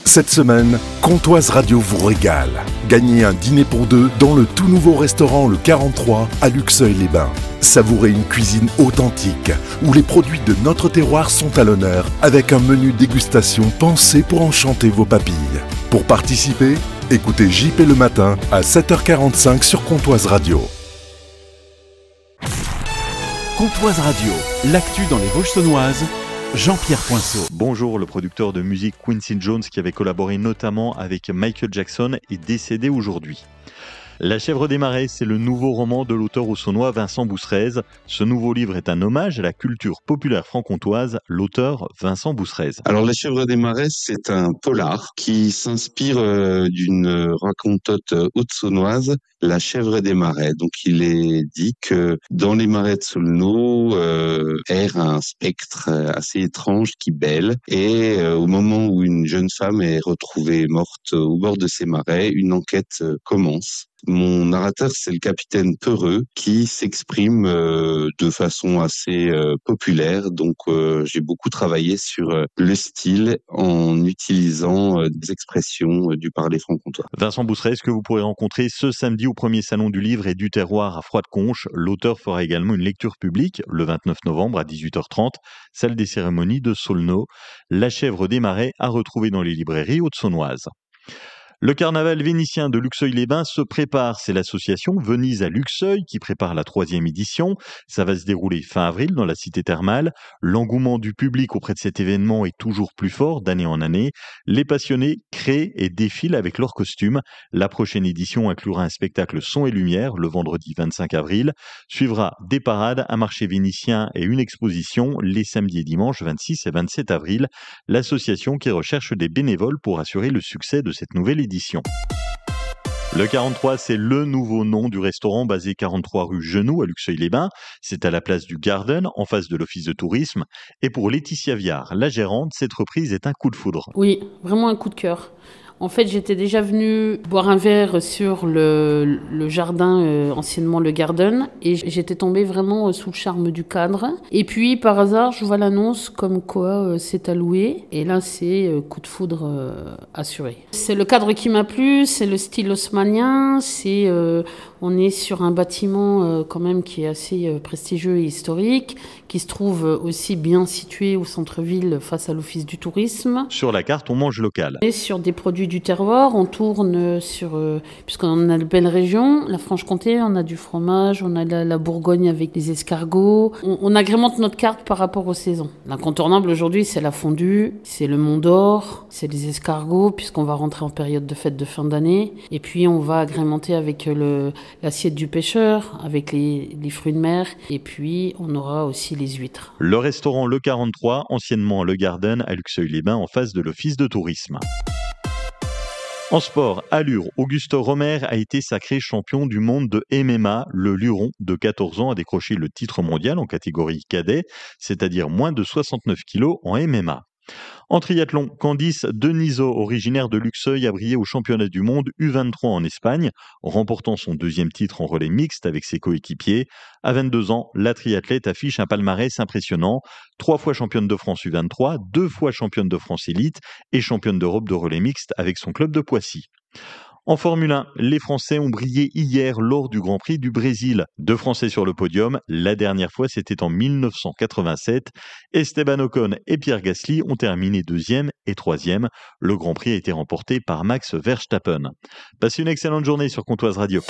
Cette semaine, Comptoise Radio vous régale. Gagnez un dîner pour deux dans le tout nouveau restaurant Le 43 à Luxeuil-les-Bains. Savourez une cuisine authentique où les produits de notre terroir sont à l'honneur avec un menu dégustation pensé pour enchanter vos papilles. Pour participer, écoutez JP le matin à 7h45 sur Comptoise Radio. Comptoise Radio, l'actu dans les Vosges saunoises, Jean-Pierre Poinceau. Bonjour, le producteur de musique Quincy Jones qui avait collaboré notamment avec Michael Jackson est décédé aujourd'hui. La chèvre des marais, c'est le nouveau roman de l'auteur haut-saunois Vincent Bousserez. Ce nouveau livre est un hommage à la culture populaire franc-comtoise, l'auteur Vincent Bousserez. Alors, La chèvre des marais, c'est un polar qui s'inspire d'une racontote haute-saunoise, La chèvre des marais. Donc, il est dit que dans les marais de Saulneau erre un spectre assez étrange qui bêle. Et au moment où une jeune femme est retrouvée morte au bord de ces marais, une enquête commence. Mon narrateur, c'est le capitaine Peureux qui s'exprime de façon assez populaire. Donc, j'ai beaucoup travaillé sur le style en utilisant des expressions du parler franc-comtois. Vincent Bousserez, que vous pourrez rencontrer ce samedi au premier salon du livre et du terroir à Froide-Conche. L'auteur fera également une lecture publique le 29 novembre à 18h30, salle des cérémonies de Saulneau. La chèvre des marais à retrouver dans les librairies haute-saunoises. Le carnaval vénitien de Luxeuil-les-Bains se prépare. C'est l'association Venise à Luxeuil qui prépare la 3e édition. Ça va se dérouler fin avril dans la cité thermale. L'engouement du public auprès de cet événement est toujours plus fort d'année en année. Les passionnés créent et défilent avec leurs costumes. La prochaine édition inclura un spectacle son et lumière le vendredi 25 avril. Suivra des parades, un marché vénitien et une exposition les samedis et dimanches 26 et 27 avril. L'association qui recherche des bénévoles pour assurer le succès de cette nouvelle édition. Le 43, c'est le nouveau nom du restaurant basé 43 rue Genoux à Luxeuil-les-Bains. C'est à la place du Garden, en face de l'office de tourisme. Et pour Laetitia Viard, la gérante, cette reprise est un coup de foudre. Oui, vraiment un coup de cœur. En fait, j'étais déjà venue boire un verre sur le jardin, anciennement le Garden, et j'étais tombée vraiment sous le charme du cadre. Et puis, par hasard, je vois l'annonce comme quoi c'est à louer, et là, c'est coup de foudre assuré. C'est le cadre qui m'a plu, c'est le style haussmannien, on est sur un bâtiment quand même qui est assez prestigieux et historique, qui se trouve aussi bien situé au centre-ville face à l'office du tourisme. Sur la carte, on mange local. Et sur des produits du terroir, on tourne sur, puisqu'on a de belles régions, la Franche-Comté, on a du fromage, on a la Bourgogne avec les escargots. On agrémente notre carte par rapport aux saisons. L'incontournable aujourd'hui, c'est la fondue, c'est le Mont d'Or, c'est les escargots, puisqu'on va rentrer en période de fête de fin d'année. Et puis, on va agrémenter avec l'assiette du pêcheur, avec les fruits de mer. Et puis, on aura aussi les huîtres. Le restaurant Le 43, anciennement Le Garden, à Luxeuil-les-Bains, en face de l'office de tourisme. En sport, allure, Auguste Romer a été sacré champion du monde de MMA. Le Luron de 14 ans a décroché le titre mondial en catégorie cadet, c'est-à-dire moins de 69 kilos en MMA. En triathlon, Candice Denisot, originaire de Luxeuil, a brillé au championnat du monde U23 en Espagne, remportant son 2e titre en relais mixte avec ses coéquipiers. À 22 ans, la triathlète affiche un palmarès impressionnant. 3 fois championne de France U23, 2 fois championne de France élite et championne d'Europe de relais mixte avec son club de Poissy. En Formule 1, les Français ont brillé hier lors du Grand Prix du Brésil. 2 Français sur le podium. La dernière fois, c'était en 1987. Esteban Ocon et Pierre Gasly ont terminé 2e et 3e. Le Grand Prix a été remporté par Max Verstappen. Passez une excellente journée sur Comptoise Radio.